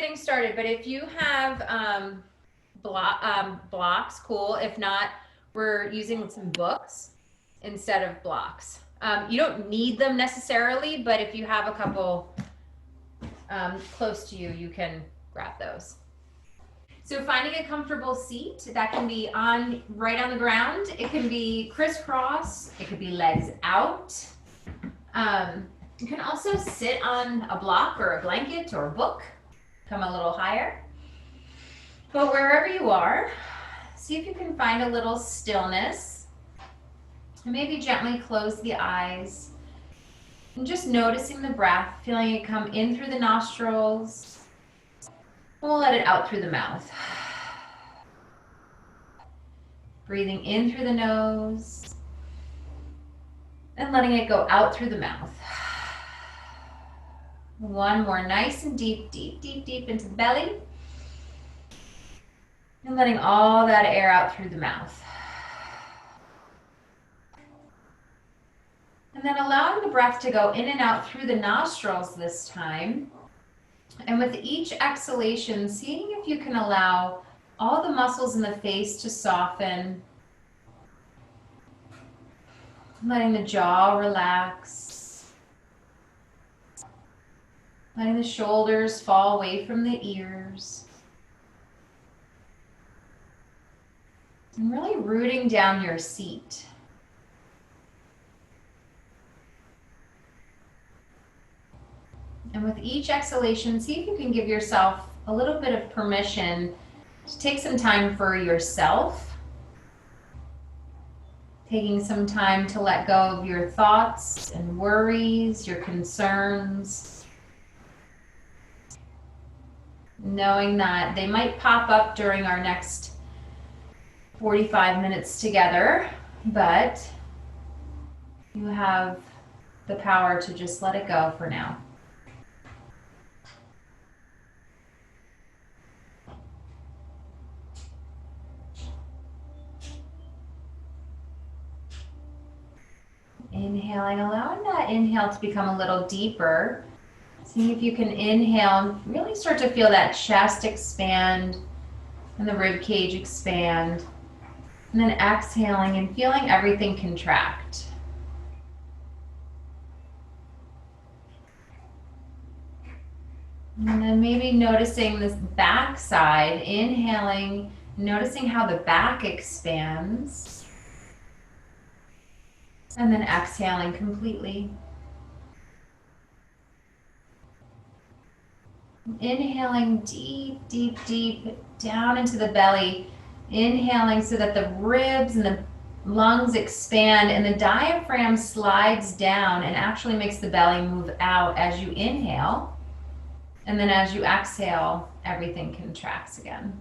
getting started, but if you have blocks, cool. If not, we're using some books instead of blocks. You don't need them necessarily, but if you have a couple close to you, you can grab those. So finding a comfortable seat that can be right on the ground. It can be crisscross. It could be legs out. You can also sit on a block or a blanket or a book. Come a little higher. But wherever you are, see if you can find a little stillness. And maybe gently close the eyes. And just noticing the breath, feeling it come in through the nostrils. We'll let it out through the mouth. Breathing in through the nose. And letting it go out through the mouth. One more, nice and deep, deep, deep, deep into the belly. And letting all that air out through the mouth. And then allowing the breath to go in and out through the nostrils this time. And with each exhalation, seeing if you can allow all the muscles in the face to soften. Letting the jaw relax. Letting the shoulders fall away from the ears. And really rooting down your seat. And with each exhalation, see if you can give yourself a little bit of permission to take some time for yourself. Taking some time to let go of your thoughts and worries, your concerns. Knowing that they might pop up during our next 45 minutes together, but you have the power to just let it go for now. Inhaling, allowing that inhale to become a little deeper. Seeing if you can inhale, really start to feel that chest expand and the rib cage expand. And then exhaling and feeling everything contract. And then maybe noticing this back side, inhaling, noticing how the back expands. And then exhaling completely. Inhaling deep, deep, deep down into the belly. Inhaling so that the ribs and the lungs expand and the diaphragm slides down and actually makes the belly move out as you inhale. And then as you exhale, everything contracts again.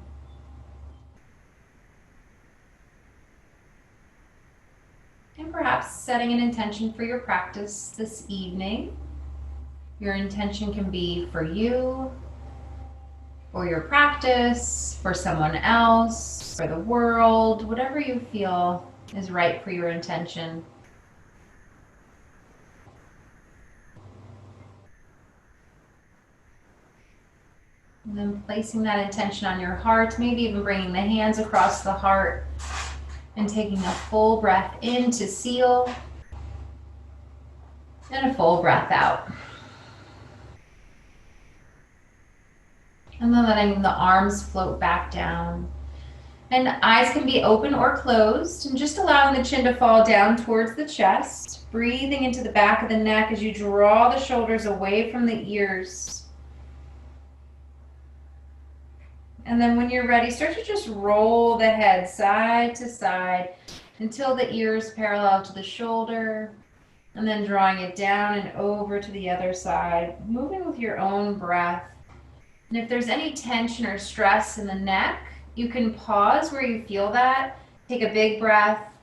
And perhaps setting an intention for your practice this evening. Your intention can be for you, for your practice, for someone else, for the world, whatever you feel is right for your intention. And then placing that intention on your heart, maybe even bringing the hands across the heart and taking a full breath in to seal and a full breath out. And then letting the arms float back down. And eyes can be open or closed, and just allowing the chin to fall down towards the chest. Breathing into the back of the neck as you draw the shoulders away from the ears. And then when you're ready, start to just roll the head side to side until the ears parallel to the shoulder. And then drawing it down and over to the other side, moving with your own breath. And if there's any tension or stress in the neck, you can pause where you feel that. Take a big breath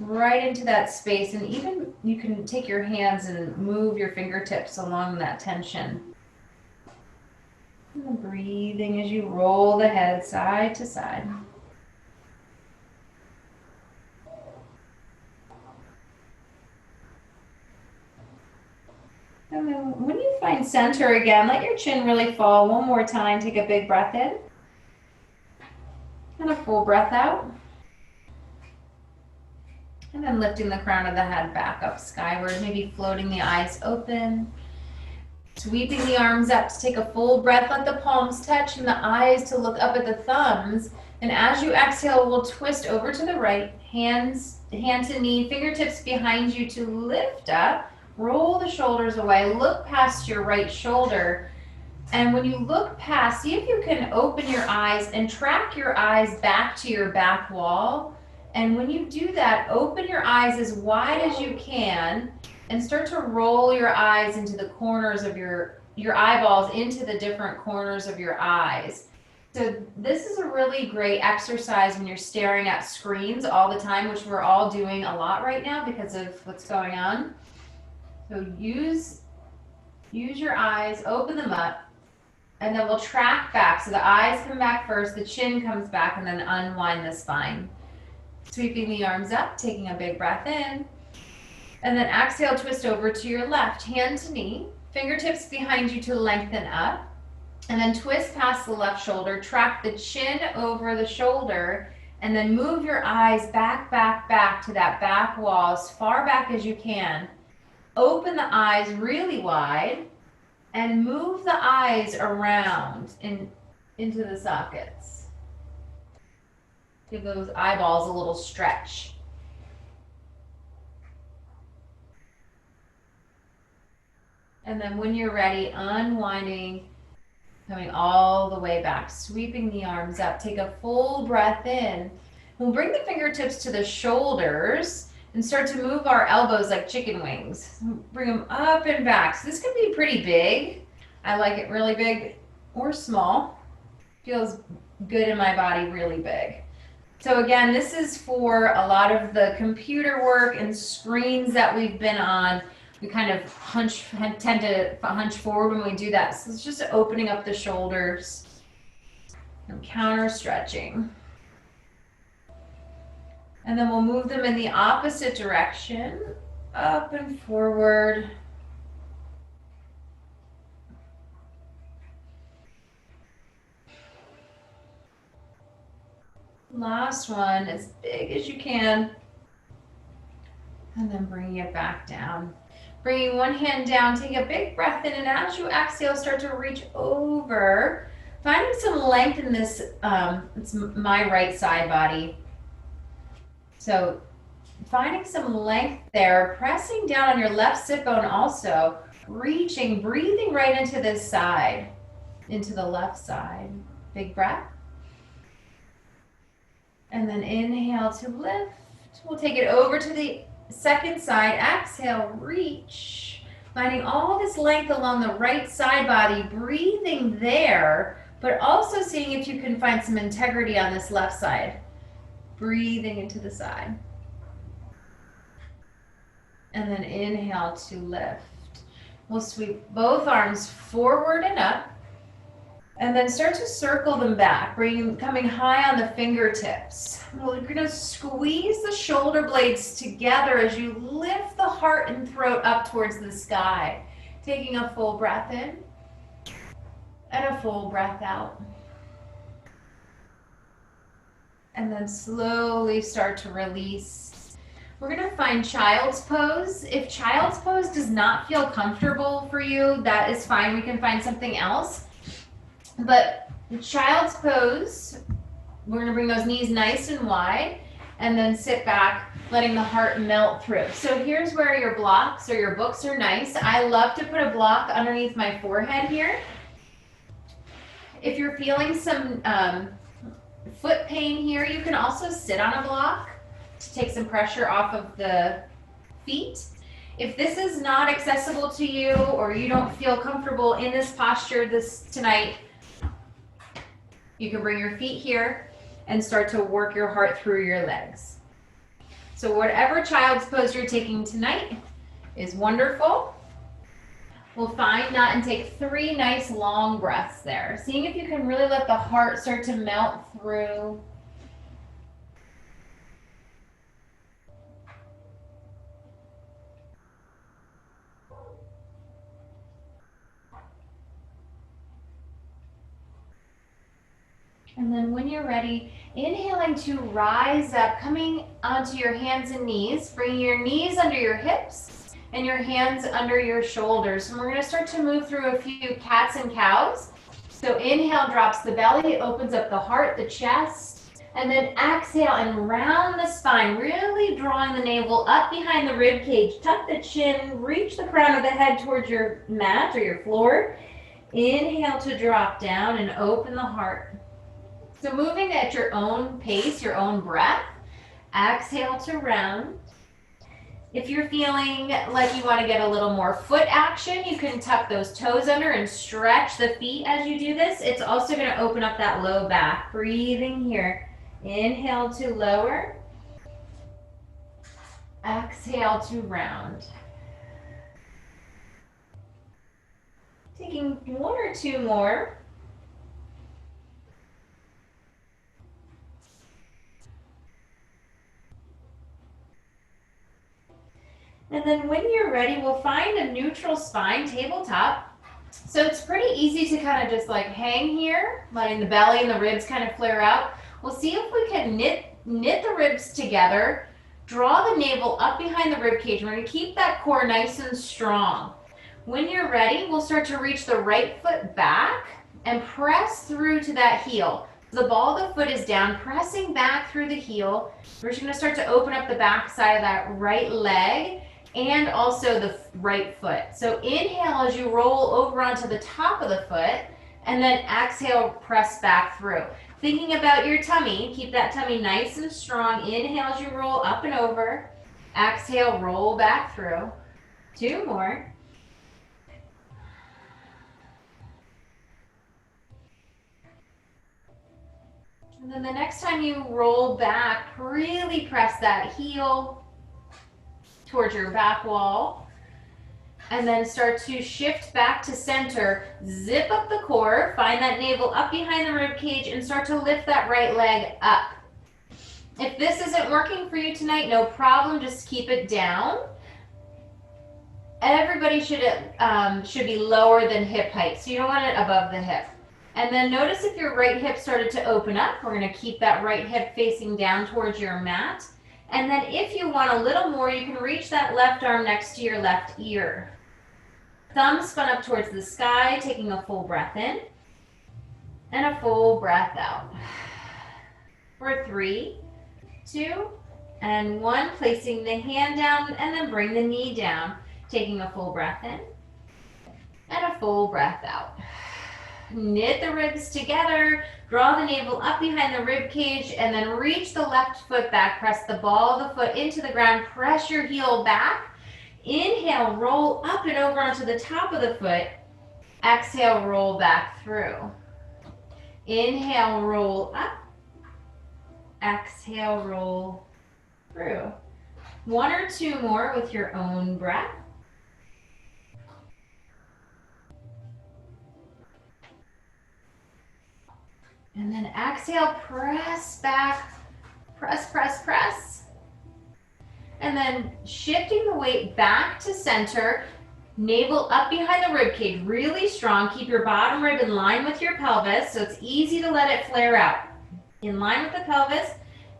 right into that space. And even you can take your hands and move your fingertips along that tension. And breathing as you roll the head side to side. And then when you find center again, let your chin really fall. One more time, take a big breath in. And a full breath out. And then lifting the crown of the head back up skyward, maybe floating the eyes open. Sweeping the arms up to take a full breath, let the palms touch and the eyes to look up at the thumbs. And as you exhale, we'll twist over to the right, hand to knee, fingertips behind you to lift up. Roll the shoulders away, look past your right shoulder. And when you look past, see if you can open your eyes and track your eyes back to your back wall. And when you do that, open your eyes as wide as you can and start to roll your eyes into the corners of your eyeballs into the different corners of your eyes. So this is a really great exercise when you're staring at screens all the time, which we're all doing a lot right now because of what's going on. So use your eyes, open them up, and then we'll track back. So the eyes come back first, the chin comes back, and then unwind the spine. Sweeping the arms up, taking a big breath in. And then exhale, twist over to your left, hand to knee, fingertips behind you to lengthen up. And then twist past the left shoulder, track the chin over the shoulder, and then move your eyes back, back, back to that back wall as far back as you can. Open the eyes really wide and move the eyes around into the sockets. Give those eyeballs a little stretch. And then when you're ready, unwinding, coming all the way back, sweeping the arms up. Take a full breath in. We'll bring the fingertips to the shoulders and start to move our elbows like chicken wings. Bring them up and back. So this can be pretty big. I like it really big or small. Feels good in my body, really big. So again, this is for a lot of the computer work and screens that we've been on. We kind of tend to hunch forward when we do that. So it's just opening up the shoulders and counter stretching. And then we'll move them in the opposite direction, up and forward. Last one, as big as you can. And then bringing it back down. Bringing one hand down, take a big breath in, and as you exhale, start to reach over. Finding some length in this, it's my right side body. So finding some length there, pressing down on your left sit bone also, reaching, breathing right into this side, into the left side. Big breath. And then inhale to lift. We'll take it over to the second side. Exhale, reach. Finding all this length along the right side body, breathing there, but also seeing if you can find some integrity on this left side. Breathing into the side. And then inhale to lift. We'll sweep both arms forward and up. And then start to circle them back, coming high on the fingertips. We're going to squeeze the shoulder blades together as you lift the heart and throat up towards the sky. Taking a full breath in and a full breath out. And then slowly start to release. We're going to find child's pose. If child's pose does not feel comfortable for you, that is fine. We can find something else. But child's pose, we're going to bring those knees nice and wide and then sit back, letting the heart melt through. So here's where your blocks or your books are nice. I love to put a block underneath my forehead here. If you're feeling some foot pain here, you can also sit on a block to take some pressure off of the feet. If this is not accessible to you or you don't feel comfortable in this posture tonight, you can bring your feet here and start to work your heart through your legs. So whatever child's pose you're taking tonight is wonderful. We'll find that and take 3 nice long breaths there. Seeing if you can really let the heart start to melt through. And then when you're ready, inhaling to rise up, coming onto your hands and knees, bringing your knees under your hips and your hands under your shoulders. And we're going to start to move through a few cats and cows. So inhale, drops the belly, opens up the heart, the chest, and then exhale and round the spine, really drawing the navel up behind the rib cage. Tuck the chin, reach the crown of the head towards your mat or your floor. Inhale to drop down and open the heart. So moving at your own pace, your own breath. Exhale to round. If you're feeling like you want to get a little more foot action, you can tuck those toes under and stretch the feet as you do this. It's also going to open up that low back. Breathing here. Inhale to lower. Exhale to round. Taking one or two more. And then when you're ready, we'll find a neutral spine, tabletop. So it's pretty easy to kind of just like hang here, letting the belly and the ribs kind of flare out. We'll see if we can knit the ribs together, draw the navel up behind the rib cage. We're going to keep that core nice and strong. When you're ready, we'll start to reach the right foot back and press through to that heel. The ball of the foot is down, pressing back through the heel. We're just going to start to open up the back side of that right leg and also the right foot. So inhale as you roll over onto the top of the foot, and then exhale, press back through. Thinking about your tummy, keep that tummy nice and strong. Inhale as you roll up and over. Exhale, roll back through. Two more. And then the next time you roll back, really press that heel towards your back wall. And then start to shift back to center. Zip up the core, find that navel up behind the rib cage, and start to lift that right leg up. If this isn't working for you tonight, no problem, just keep it down. Everybody should be lower than hip height, so you don't want it above the hip. And then notice if your right hip started to open up. We're going to keep that right hip facing down towards your mat. And then if you want a little more, you can reach that left arm next to your left ear. Thumb spun up towards the sky, taking a full breath in and a full breath out. For 3, 2, and 1, placing the hand down and then bring the knee down, taking a full breath in and a full breath out. Knit the ribs together, draw the navel up behind the rib cage, and then reach the left foot back. Press the ball of the foot into the ground, press your heel back. Inhale, roll up and over onto the top of the foot. Exhale, roll back through. Inhale, roll up. Exhale, roll through. 1 or 2 more with your own breath. And then exhale, press back, press, press, press. And then shifting the weight back to center, navel up behind the rib cage, really strong. Keep your bottom rib in line with your pelvis, so it's easy to let it flare out. In line with the pelvis,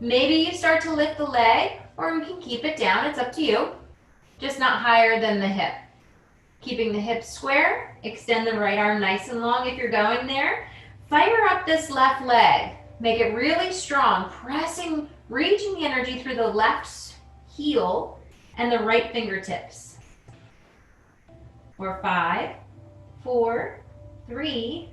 maybe you start to lift the leg, or you can keep it down, it's up to you. Just not higher than the hip. Keeping the hips square, extend the right arm nice and long if you're going there. Fire up this left leg. Make it really strong, pressing, reaching the energy through the left heel and the right fingertips. For 5, 4, 3,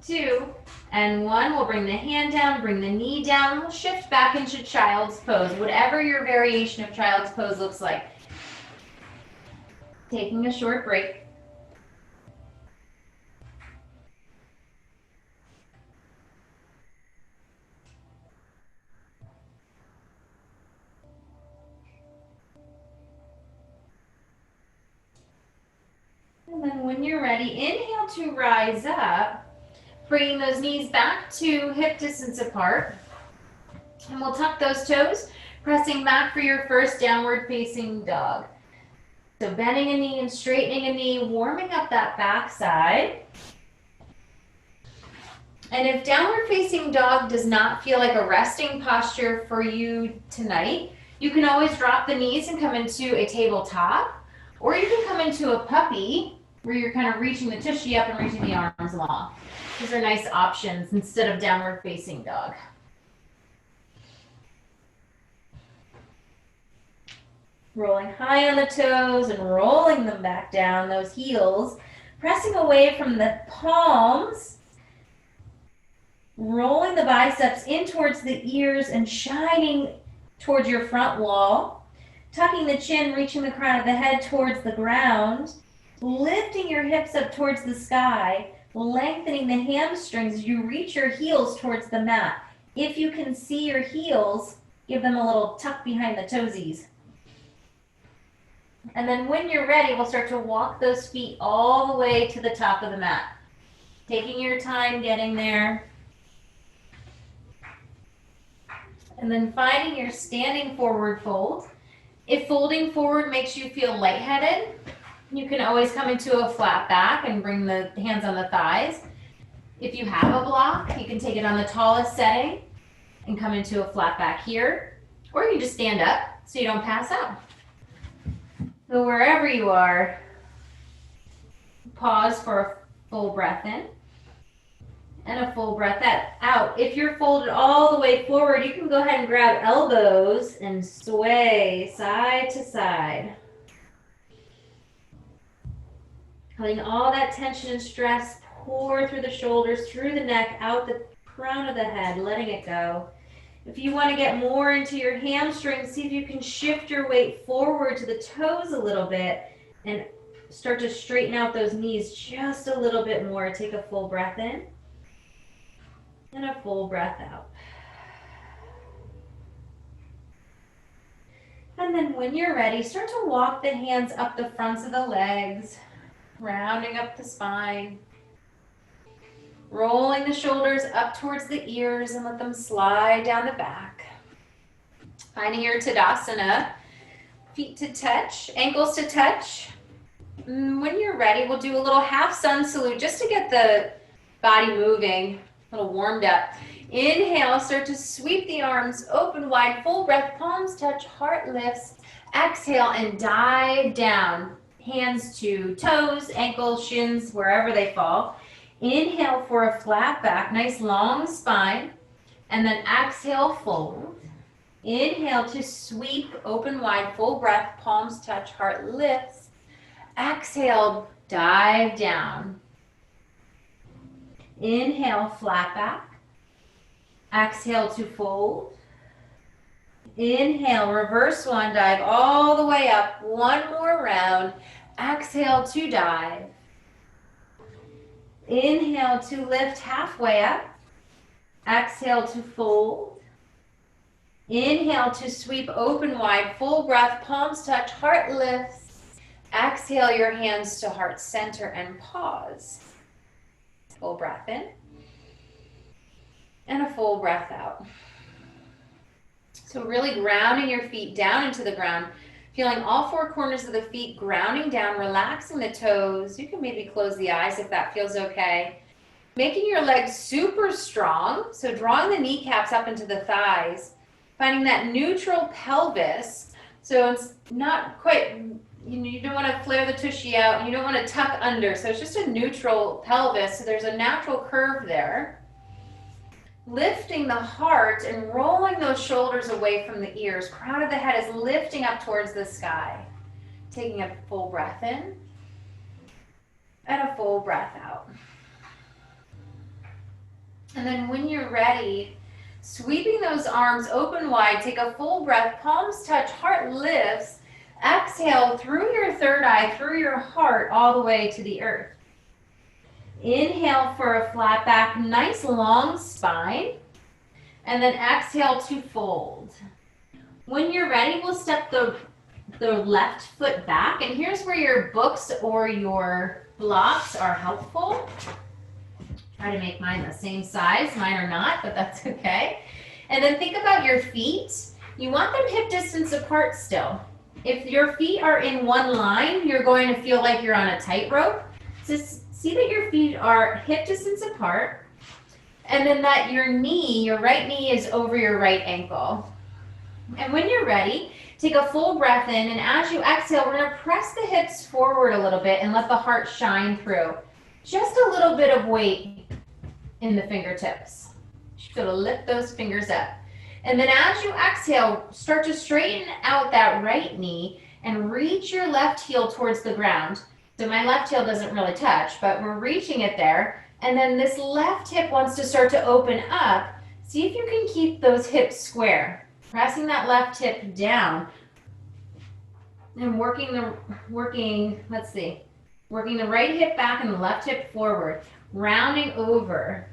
2, and 1. We'll bring the hand down, bring the knee down. We'll shift back into child's pose, whatever your variation of child's pose looks like. Taking a short break. And then when you're ready, inhale to rise up, bringing those knees back to hip distance apart. And we'll tuck those toes, pressing back for your first downward facing dog. So bending a knee and straightening a knee, warming up that back side. And if downward facing dog does not feel like a resting posture for you tonight, you can always drop the knees and come into a tabletop, or you can come into a puppy where you're kind of reaching the tushy up and reaching the arms along. These are nice options instead of downward facing dog. Rolling high on the toes and rolling them back down, those heels, pressing away from the palms, rolling the biceps in towards the ears and shining towards your front wall, tucking the chin, reaching the crown of the head towards the ground, lifting your hips up towards the sky, lengthening the hamstrings as you reach your heels towards the mat. If you can see your heels, give them a little tuck behind the toesies. And then when you're ready, we'll start to walk those feet all the way to the top of the mat. Taking your time getting there. And then finding your standing forward fold. If folding forward makes you feel lightheaded, you can always come into a flat back and bring the hands on the thighs. If you have a block, you can take it on the tallest setting and come into a flat back here. Or you can just stand up so you don't pass out. So wherever you are, pause for a full breath in and a full breath out. If you're folded all the way forward, you can go ahead and grab elbows and sway side to side. Letting all that tension and stress pour through the shoulders, through the neck, out the crown of the head, letting it go. If you want to get more into your hamstrings, see if you can shift your weight forward to the toes a little bit and start to straighten out those knees just a little bit more. Take a full breath in and a full breath out. And then when you're ready, start to walk the hands up the fronts of the legs, rounding up the spine. Rolling the shoulders up towards the ears and let them slide down the back. Finding your Tadasana, feet to touch, ankles to touch. When you're ready, we'll do a little half sun salute just to get the body moving, a little warmed up. Inhale, start to sweep the arms open wide, full breath, palms touch, heart lifts. Exhale and dive down. Hands to toes, ankles, shins, wherever they fall. Inhale for a flat back, nice long spine, and then exhale, fold. Inhale to sweep, open wide, full breath, palms touch, heart lifts. Exhale, dive down. Inhale, flat back. Exhale to fold. Inhale, reverse one, dive all the way up. One more round. Exhale to dive. Inhale to lift halfway up. Exhale to fold. Inhale to sweep open wide, full breath, palms touch, heart lifts. Exhale your hands to heart center and pause. Full breath in. And a full breath out. So really grounding your feet down into the ground. Feeling all four corners of the feet grounding down, relaxing the toes. You can maybe close the eyes if that feels okay. Making your legs super strong. So drawing the kneecaps up into the thighs. Finding that neutral pelvis. So it's not quite, you don't want to flare the tushy out. You don't want to tuck under. So it's just a neutral pelvis. So there's a natural curve there. Lifting the heart and rolling those shoulders away from the ears. Crown of the head is lifting up towards the sky. Taking a full breath in and a full breath out. And then when you're ready, sweeping those arms open wide, take a full breath, palms touch, heart lifts. Exhale through your third eye, through your heart, all the way to the earth. Inhale for a flat back, nice long spine, and then exhale to fold. When you're ready, we'll step the left foot back, and here's where your books or your blocks are helpful. Try to make mine the same size. Mine are not, but that's okay. And then think about your feet. You want them hip distance apart still. If your feet are in one line, you're going to feel like you're on a tightrope. Just see that your feet are hip distance apart. And then that your knee, your right knee is over your right ankle. And when you're ready, take a full breath in, and as you exhale, we're gonna press the hips forward a little bit and let the heart shine through. Just a little bit of weight in the fingertips. Just feel to lift those fingers up. And then as you exhale, start to straighten out that right knee and reach your left heel towards the ground. So my left heel doesn't really touch, but we're reaching it there. And then this left hip wants to start to open up. See if you can keep those hips square. Pressing that left hip down and working the right hip back and the left hip forward, rounding over.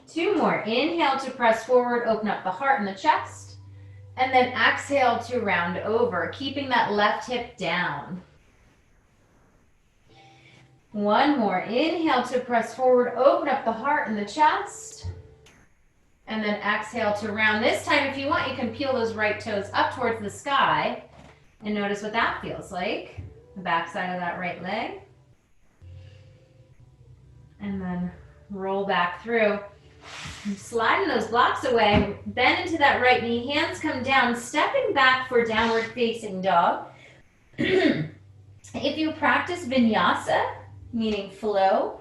2 more. Inhale to press forward, open up the heart and the chest. And then exhale to round over, keeping that left hip down. 1 more. Inhale to press forward, open up the heart and the chest. And then exhale to round. This time, if you want, you can peel those right toes up towards the sky and notice what that feels like. The back side of that right leg. And then roll back through. Sliding those blocks away, bend into that right knee, hands come down, stepping back for downward facing dog. If you practice vinyasa, meaning flow,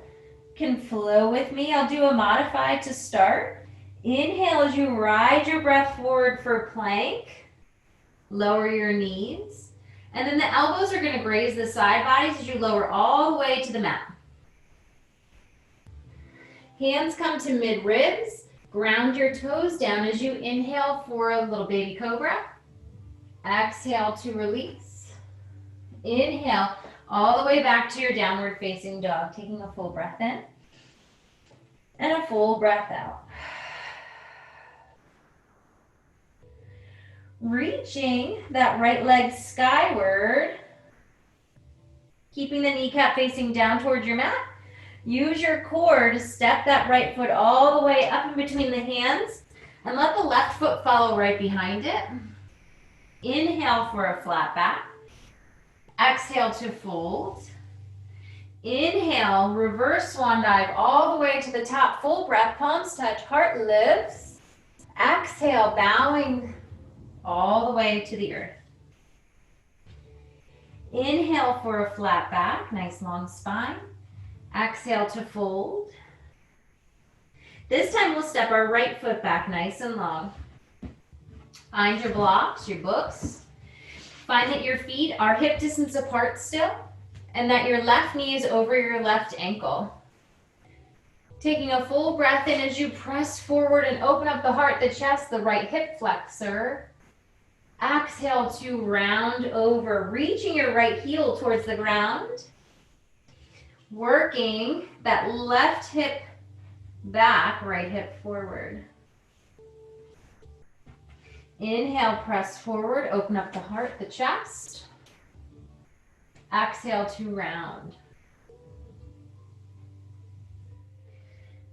can flow with me. I'll do a modified to start. Inhale as you ride your breath forward for plank. Lower your knees. And then the elbows are going to graze the side bodies as you lower all the way to the mat. Hands come to mid-ribs. Ground your toes down as you inhale for a little baby cobra. Exhale to release. Inhale all the way back to your downward facing dog. Taking a full breath in and a full breath out. Reaching that right leg skyward. Keeping the kneecap facing down towards your mat. Use your core to step that right foot all the way up in between the hands and let the left foot follow right behind it. Inhale for a flat back. Exhale to fold. Inhale, reverse swan dive all the way to the top. Full breath, palms touch, heart lifts. Exhale, bowing all the way to the earth. Inhale for a flat back, nice long spine. Exhale to fold. This time we'll step our right foot back nice and long. Find your blocks, your books. Find that your feet are hip distance apart still and that your left knee is over your left ankle. Taking a full breath in as you press forward and open up the heart, the chest, the right hip flexor. Exhale to round over, reaching your right heel towards the ground. Working that left hip back, right hip forward. Inhale, press forward, open up the heart, the chest. Exhale to round.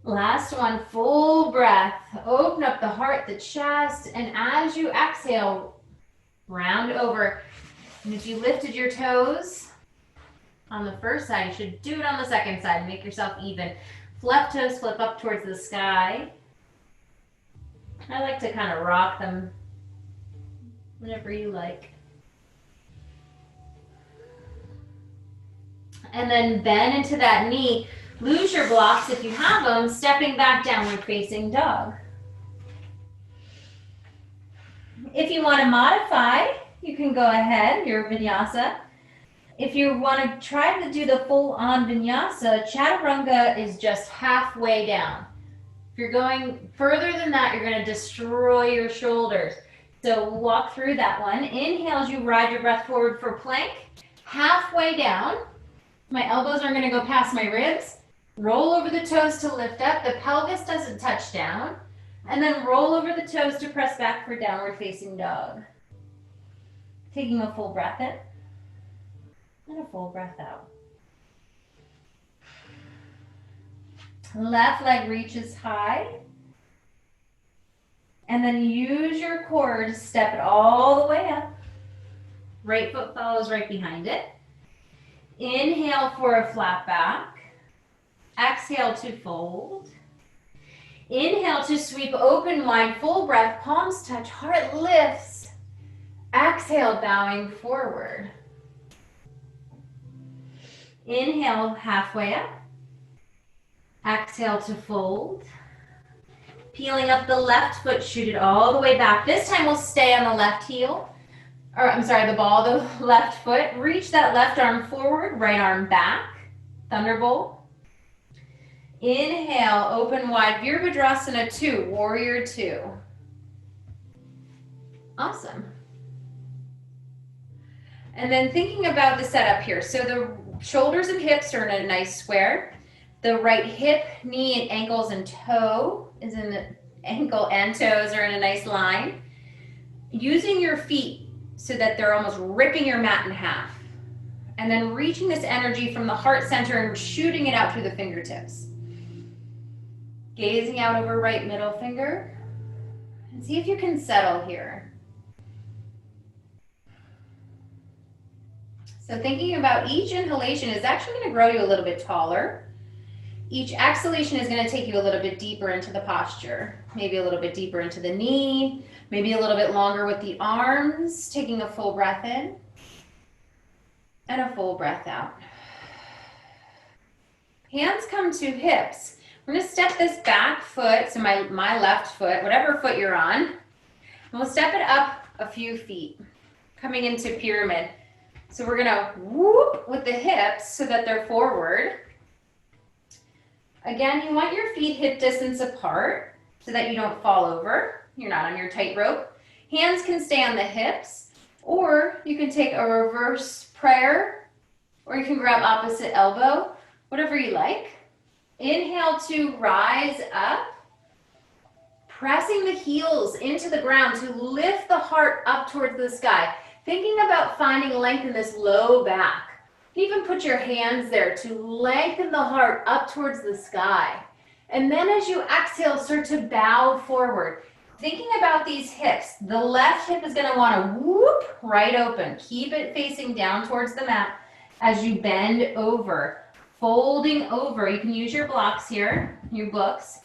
Last one, full breath. Open up the heart, the chest, and as you exhale, round over. And if you lifted your toes on the first side, you should do it on the second side. Make yourself even. Left toes flip up towards the sky. I like to kind of rock them whenever you like. And then bend into that knee. Lose your blocks if you have them, stepping back downward facing dog. If you want to modify, you can go ahead, your vinyasa. If you want to try to do the full-on vinyasa, chaturanga is just halfway down. If you're going further than that, you're going to destroy your shoulders. So walk through that one. Inhale as you ride your breath forward for plank. Halfway down. My elbows are going to go past my ribs. Roll over the toes to lift up. The pelvis doesn't touch down. And then roll over the toes to press back for downward facing dog. Taking a full breath in. And a full breath out. Left leg reaches high. And then use your core to step it all the way up. Right foot follows right behind it. Inhale for a flat back. Exhale to fold. Inhale to sweep open wide, full breath, palms touch, heart lifts. Exhale, bowing forward. Inhale, halfway up. Exhale to fold. Peeling up the left foot, shoot it all the way back. This time we'll stay on the left heel. Or I'm sorry, the ball of the left foot. Reach that left arm forward, right arm back. Thunderbolt. Inhale, open wide, Virabhadrasana 2, Warrior 2. Awesome. And then thinking about the setup here. So the shoulders and hips are in a nice square. The right hip, knee, and ankles and toe is in the ankle and toes are in a nice line. Using your feet so that they're almost ripping your mat in half. And then reaching this energy from the heart center and shooting it out through the fingertips. Gazing out over right middle finger. And see if you can settle here. So thinking about each inhalation is actually going to grow you a little bit taller. Each exhalation is going to take you a little bit deeper into the posture. Maybe a little bit deeper into the knee. Maybe a little bit longer with the arms. Taking a full breath in. And a full breath out. Hands come to hips. We're going to step this back foot, so my left foot, whatever foot you're on, and we'll step it up a few feet, coming into pyramid. So we're going to whoop with the hips so that they're forward. Again, you want your feet hip distance apart so that you don't fall over. You're not on your tightrope. Hands can stay on the hips, or you can take a reverse prayer, or you can grab opposite elbow, whatever you like. Inhale to rise up, pressing the heels into the ground to lift the heart up towards the sky. Thinking about finding length in this low back. You can even put your hands there to lengthen the heart up towards the sky. And then as you exhale, start to bow forward. Thinking about these hips, the left hip is going to want to whoop right open. Keep it facing down towards the mat as you bend over. Folding over. You can use your blocks here, your books.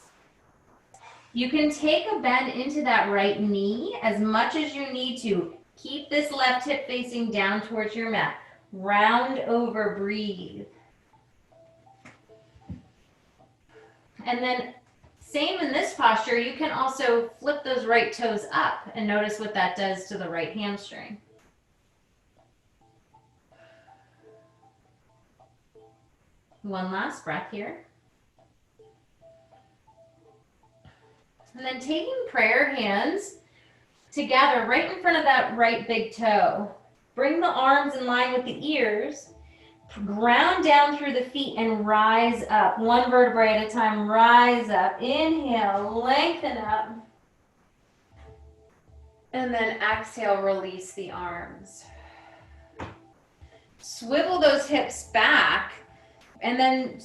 You can take a bend into that right knee as much as you need to. Keep this left hip facing down towards your mat. Round over, breathe. And then same in this posture, you can also flip those right toes up and notice what that does to the right hamstring. One last breath here. And then taking prayer hands together right in front of that right big toe. Bring the arms in line with the ears. Ground down through the feet and rise up. One vertebrae at a time, rise up. Inhale, lengthen up. And then exhale, release the arms. Swivel those hips back. And then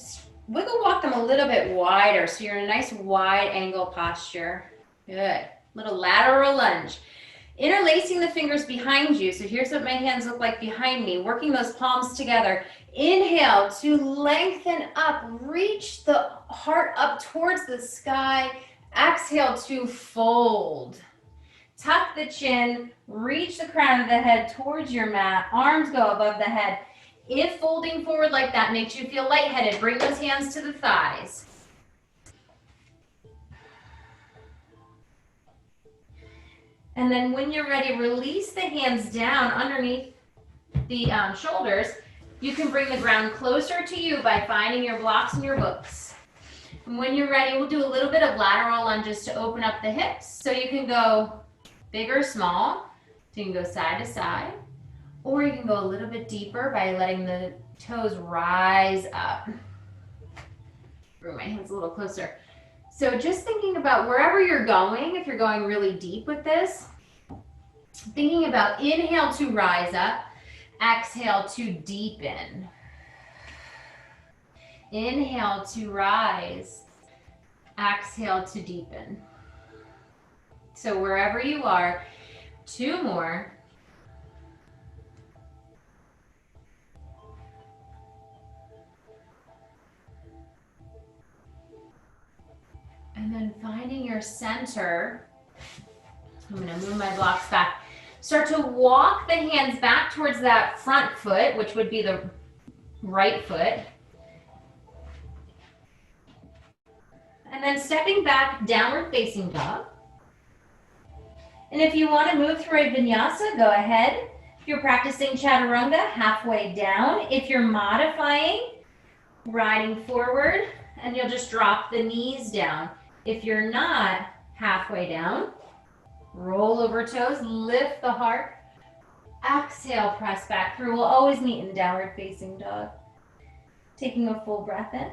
wiggle walk them a little bit wider so you're in a nice wide angle posture. Good. Little lateral lunge. Interlacing the fingers behind you. So here's what my hands look like behind me. Working those palms together. Inhale to lengthen up. Reach the heart up towards the sky. Exhale to fold. Tuck the chin. Reach the crown of the head towards your mat. Arms go above the head. If folding forward like that makes you feel lightheaded, bring those hands to the thighs. And then when you're ready, release the hands down underneath the shoulders. You can bring the ground closer to you by finding your blocks and your books. And when you're ready, we'll do a little bit of lateral lunges to open up the hips. So you can go big or small. So you can go side to side. Or you can go a little bit deeper by letting the toes rise up. Bring my hands a little closer. So just thinking about wherever you're going, if you're going really deep with this, thinking about inhale to rise up, exhale to deepen. Inhale to rise, exhale to deepen. So wherever you are, 2 more. And then finding your center. I'm going to move my blocks back. Start to walk the hands back towards that front foot, which would be the right foot. And then stepping back, downward facing dog. And if you want to move through a vinyasa, go ahead. If you're practicing chaturanga, halfway down. If you're modifying, riding forward, and you'll just drop the knees down. If you're not, halfway down. Roll over toes, lift the heart. Exhale, press back through. We'll always meet in downward facing dog. Taking a full breath in.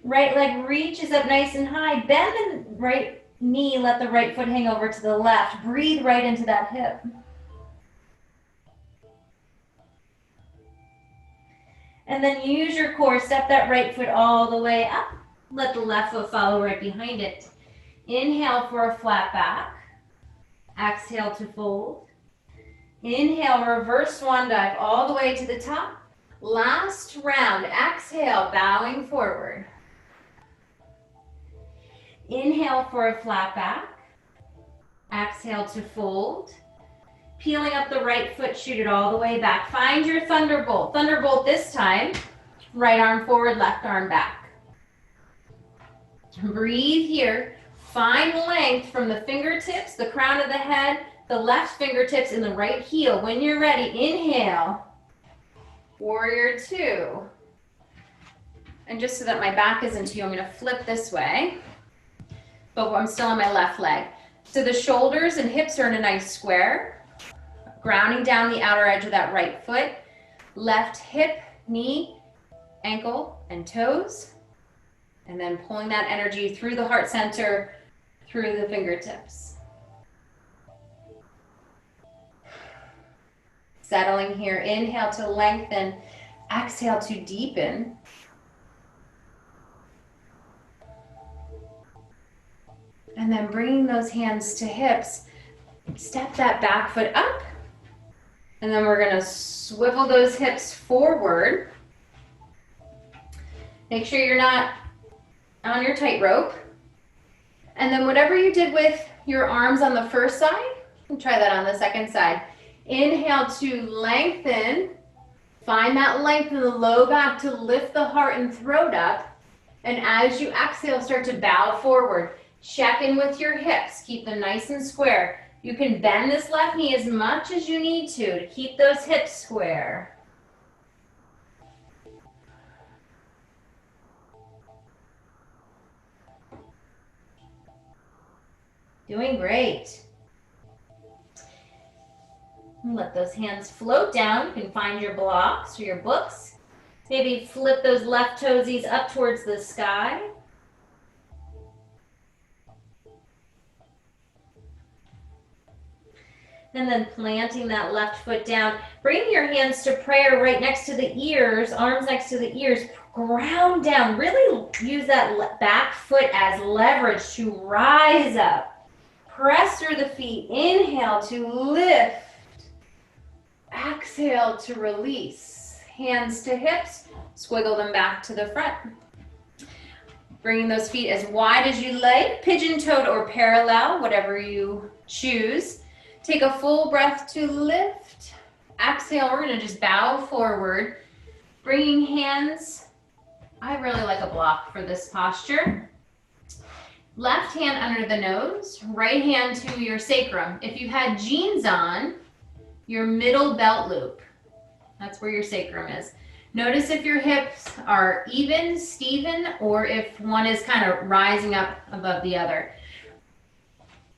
Right leg reaches up nice and high. Bend the right knee, let the right foot hang over to the left. Breathe right into that hip. And then use your core, step that right foot all the way up. Let the left foot follow right behind it. Inhale for a flat back. Exhale to fold. Inhale, reverse swan dive all the way to the top. Last round, exhale, bowing forward. Inhale for a flat back. Exhale to fold. Peeling up the right foot, shoot it all the way back. Find your thunderbolt. Thunderbolt this time. Right arm forward, left arm back. Breathe here. Find length from the fingertips, the crown of the head, the left fingertips, and the right heel. When you're ready, inhale. Warrior two. And just so that my back isn't to you, I'm going to flip this way. But I'm still on my left leg. So the shoulders and hips are in a nice square. Grounding down the outer edge of that right foot. Left hip, knee, ankle, and toes. And then pulling that energy through the heart center, through the fingertips. Settling here, inhale to lengthen, exhale to deepen. And then bringing those hands to hips, step that back foot up. And then we're gonna swivel those hips forward. Make sure you're not on your tightrope. And then whatever you did with your arms on the first side, try that on the second side. Inhale to lengthen. Find that length in the low back to lift the heart and throat up. And as you exhale, start to bow forward. Check in with your hips. Keep them nice and square. You can bend this left knee as much as you need to keep those hips square. Doing great. Let those hands float down. You can find your blocks or your books. Maybe flip those left toesies up towards the sky. And then planting that left foot down. Bring your hands to prayer right next to the ears, arms next to the ears. Ground down. Really use that back foot as leverage to rise up. Press through the feet. Inhale to lift. Exhale to release. Hands to hips. Squiggle them back to the front. Bringing those feet as wide as you like. Pigeon-toed or parallel, whatever you choose. Take a full breath to lift. Exhale, we're going to just bow forward. Bringing hands. I really like a block for this posture. Left hand under the nose, right hand to your sacrum. If you had jeans on, your middle belt loop. That's where your sacrum is. Notice if your hips are even, Steven, or if one is kind of rising up above the other.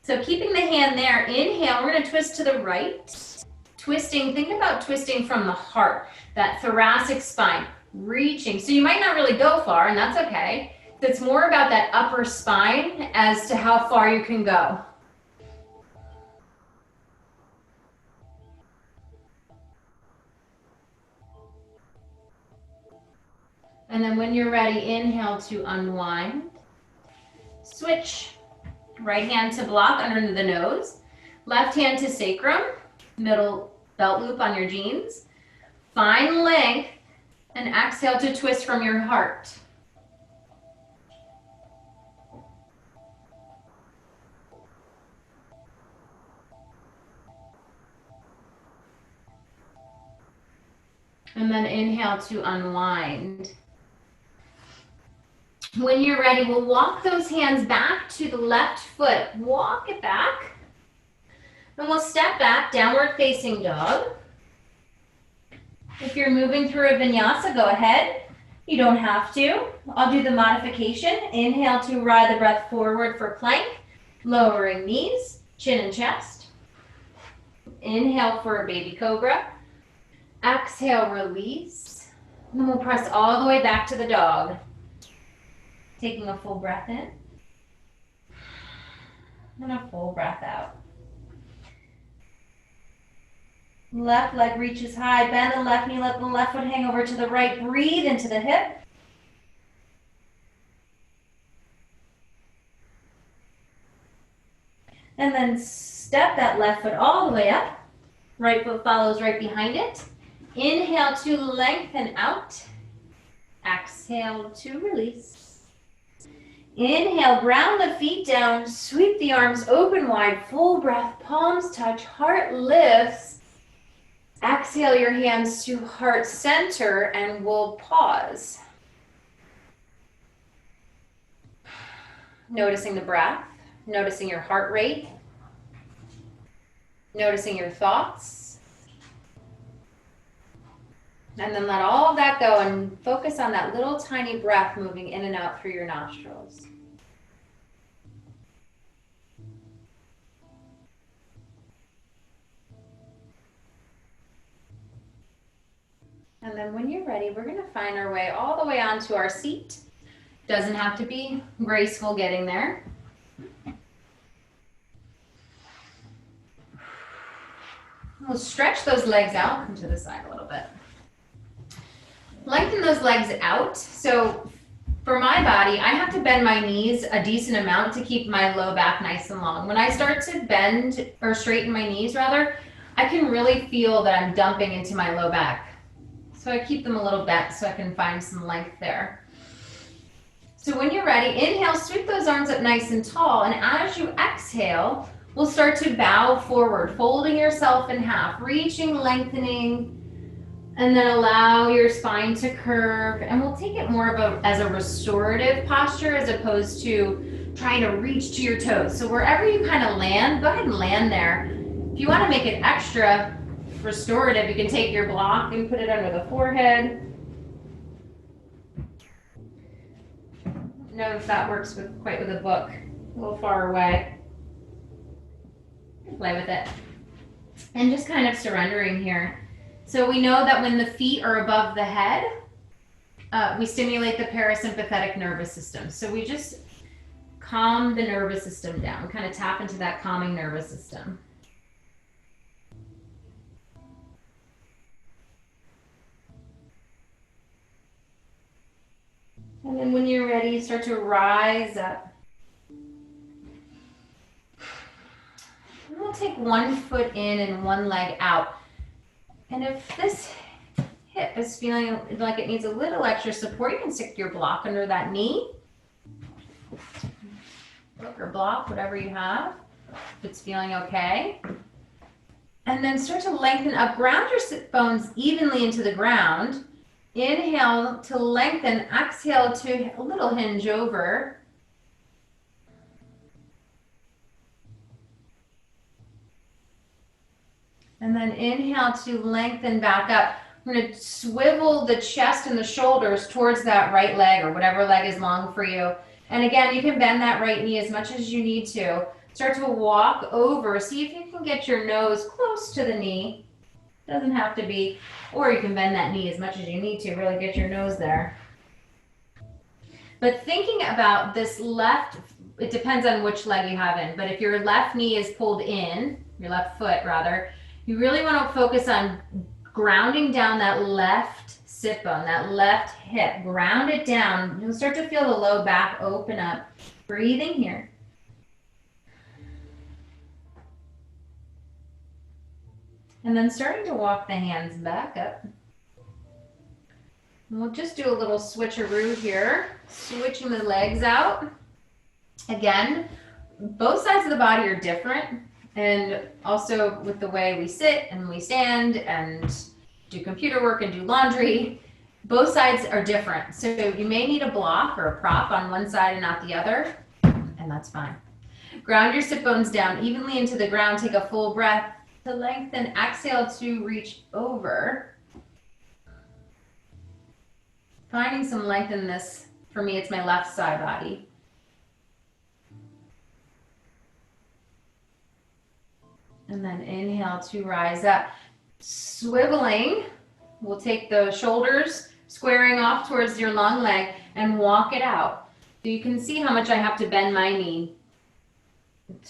So keeping the hand there, inhale, we're going to twist to the right. Twisting, think about twisting from the heart, that thoracic spine, reaching. So you might not really go far, and that's okay. It's more about that upper spine as to how far you can go. And then when you're ready, inhale to unwind. Switch. Right hand to block under the nose. Left hand to sacrum. Middle belt loop on your jeans. Find length And exhale to twist from your heart. And then inhale to unwind. When you're ready, we'll walk those hands back to the left foot. Walk it back. And we'll step back, downward facing dog. If you're moving through a vinyasa, go ahead. You don't have to. I'll do the modification. Inhale to ride the breath forward for plank. Lowering knees, chin and chest. Inhale for a baby cobra. Exhale, release. And we'll press all the way back to the dog. Taking a full breath in. And a full breath out. Left leg reaches high. Bend the left knee. Let the left foot hang over to the right. Breathe into the hip. And then step that left foot all the way up. Right foot follows right behind it. Inhale to lengthen out. Exhale to release. Inhale, ground the feet down. Sweep the arms open wide. Full breath, palms touch, heart lifts. Exhale your hands to heart center and we'll pause. Noticing the breath, noticing your heart rate, noticing your thoughts. And then let all of that go and focus on that little tiny breath moving in and out through your nostrils. And then when you're ready, we're going to find our way all the way onto our seat. Doesn't have to be graceful getting there. We'll stretch those legs out. Come to the side a little bit. Lengthen those legs out. So for my body, I have to bend my knees a decent amount to keep my low back nice and long. When I start to bend or straighten my knees rather, I can really feel that I'm dumping into my low back. So I keep them a little bent so I can find some length there. So when you're ready, inhale, sweep those arms up nice and tall. And as you exhale, we'll start to bow forward, folding yourself in half, reaching, lengthening, and then allow your spine to curve. And we'll take it more of as a restorative posture as opposed to trying to reach to your toes. So wherever you kind of land, go ahead and land there. If you want to make it extra restorative, you can take your block and put it under the forehead. I don't know if that works quite with a book. A little far away. Play with it. And just kind of surrendering here. So we know that when the feet are above the head, we stimulate the parasympathetic nervous system. So we just calm the nervous system down, kind of tap into that calming nervous system. And then when you're ready, start to rise up. And we'll take one foot in and one leg out. And if this hip is feeling like it needs a little extra support, you can stick your block under that knee. Book or block, whatever you have, if it's feeling okay. And then start to lengthen up. Ground your sit bones evenly into the ground. Inhale to lengthen, exhale to a little hinge over. And then inhale to lengthen back up. We're going to swivel the chest and the shoulders towards that right leg or whatever leg is long for you. And again, you can bend that right knee as much as you need to. Start to walk over. See if you can get your nose close to the knee. Doesn't have to be. Or you can bend that knee as much as you need to, really get your nose there. But thinking about this left, it depends on which leg you have in, but if your left knee is pulled in, your left foot rather, you really want to focus on grounding down that left sit bone, that left hip. Ground it down. You'll start to feel the low back open up. Breathing here. And then starting to walk the hands back up. We'll just do a little switcheroo here, switching the legs out. Again, both sides of the body are different, and also with the way we sit and we stand and do computer work and do laundry, both sides are different. So you may need a block or a prop on one side and not the other, and that's fine. Ground your sit bones down evenly into the ground. Take a full breath to lengthen. Exhale to reach over. Finding some length in this, for me, it's my left side body. And then inhale to rise up. Swiveling, we'll take the shoulders squaring off towards your long leg and walk it out. So you can see how much I have to bend my knee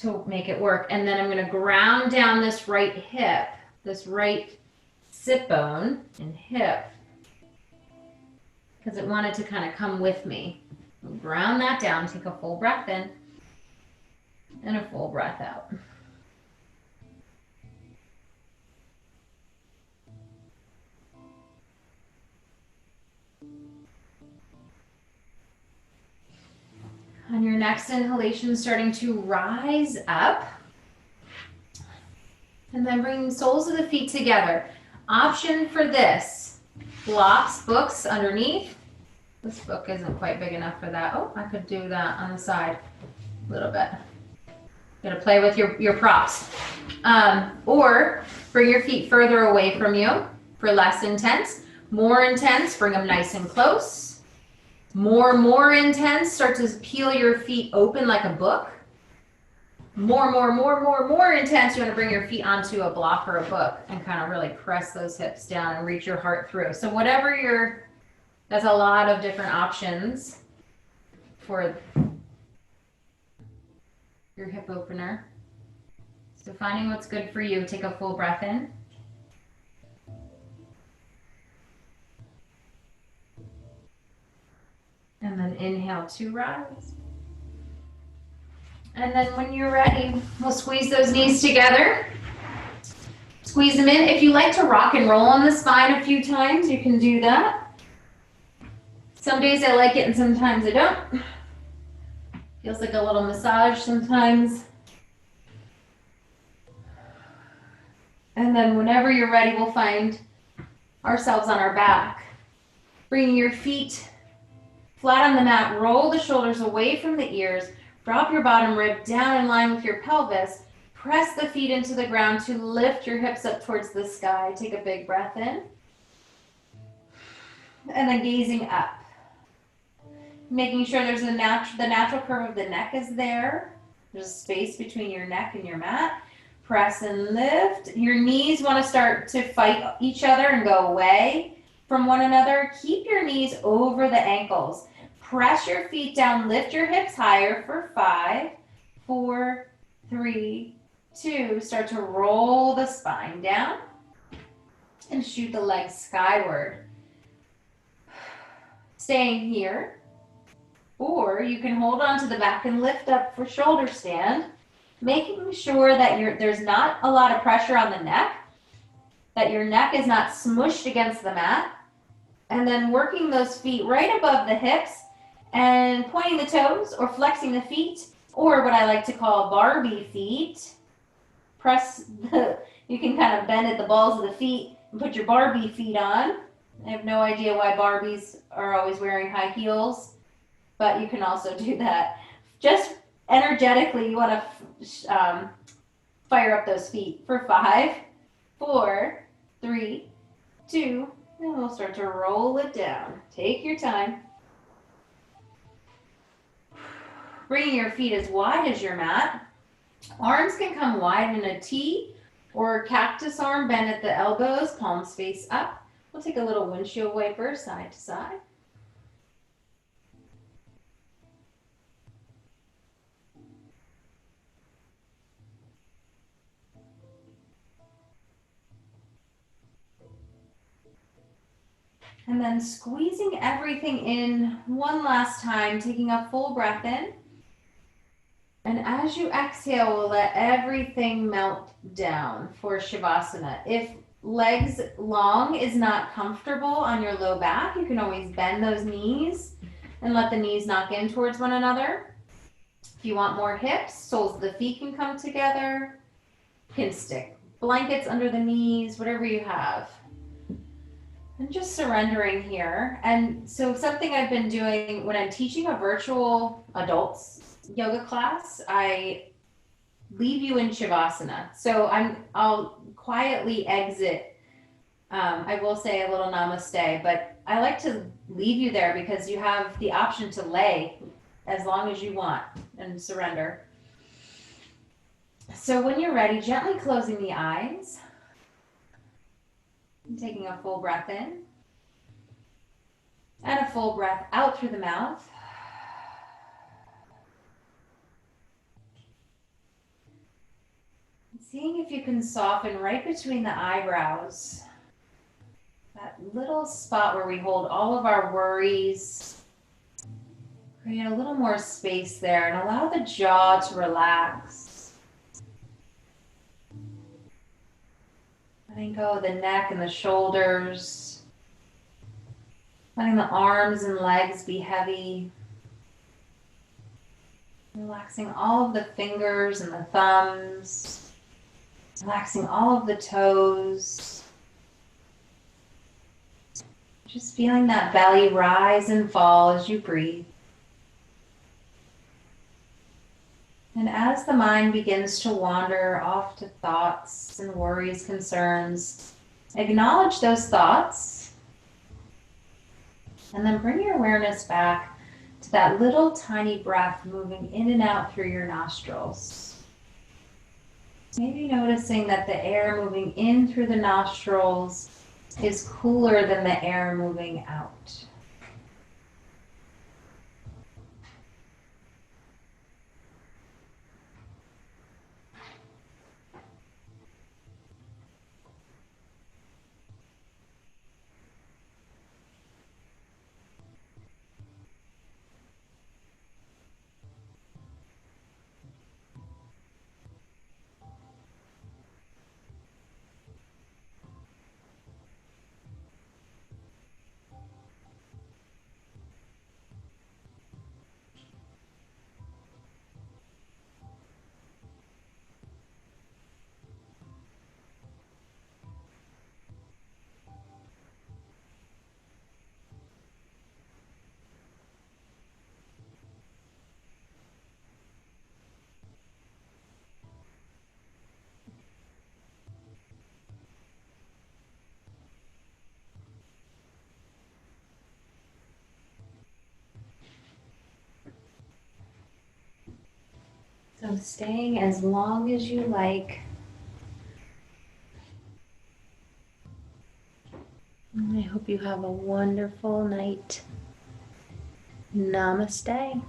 to make it work. And then I'm going to ground down this right hip, this right sit bone and hip, because it wanted to kind of come with me. Ground that down, take a full breath in and a full breath out. On your next inhalation, starting to rise up. And then bringing soles of the feet together. Option for this, blocks, books underneath. This book isn't quite big enough for that. Oh, I could do that on the side a little bit. Gotta play with your props. Or bring your feet further away from you for less intense. More intense, bring them nice and close. More intense, start to peel your feet open like a book. More intense, you want to bring your feet onto a block or a book and kind of really press those hips down and reach your heart through. So whatever that's a lot of different options for your hip opener. So finding what's good for you, take a full breath in. And then inhale to rise. And then when you're ready, we'll squeeze those knees together. Squeeze them in. If you like to rock and roll on the spine a few times, you can do that. Some days I like it and sometimes I don't. Feels like a little massage sometimes. And then whenever you're ready, we'll find ourselves on our back. Bringing your feet flat on the mat, roll the shoulders away from the ears, drop your bottom rib down in line with your pelvis, press the feet into the ground to lift your hips up towards the sky. Take a big breath in. And then gazing up. Making sure there's the natural curve of the neck is there. There's a space between your neck and your mat. Press and lift. Your knees want to start to fight each other and go away from one another. Keep your knees over the ankles. Press your feet down, lift your hips higher for 5, 4, 3, 2. Start to roll the spine down and shoot the legs skyward. Staying here. Or you can hold on to the back and lift up for shoulder stand, making sure that there's not a lot of pressure on the neck, that your neck is not smushed against the mat, and then working those feet right above the hips and pointing the toes or flexing the feet, or what I like to call Barbie feet. You can kind of bend at the balls of the feet and put your Barbie feet on. I have no idea why Barbies are always wearing high heels, but you can also do that. Just energetically, you want to fire up those feet for 5, 4, 3, 2, and we'll start to roll it down. Take your time. Bringing your feet as wide as your mat. Arms can come wide in a T or cactus arm, bend at the elbows, palms face up. We'll take a little windshield wiper side to side. And then squeezing everything in one last time, taking a full breath in. And as you exhale, we'll let everything melt down for Shavasana. If legs long is not comfortable on your low back, you can always bend those knees and let the knees knock in towards one another. If you want more hips, soles of the feet can come together. You can stick blankets under the knees, whatever you have. I'm just surrendering here. And so something I've been doing when I'm teaching a virtual adults yoga class, I leave you in Shavasana. So I'll quietly exit. I will say a little namaste, but I like to leave you there because you have the option to lay as long as you want and surrender. So when you're ready, gently closing the eyes and taking a full breath in and a full breath out through the mouth. Seeing if you can soften right between the eyebrows, that little spot where we hold all of our worries. Create a little more space there and allow the jaw to relax. Letting go of the neck and the shoulders. Letting the arms and legs be heavy. Relaxing all of the fingers and the thumbs. Relaxing all of the toes. Just feeling that belly rise and fall as you breathe. And as the mind begins to wander off to thoughts and worries, concerns, acknowledge those thoughts and then bring your awareness back to that little tiny breath moving in and out through your nostrils. Maybe noticing that the air moving in through the nostrils is cooler than the air moving out. So staying as long as you like. And I hope you have a wonderful night. Namaste.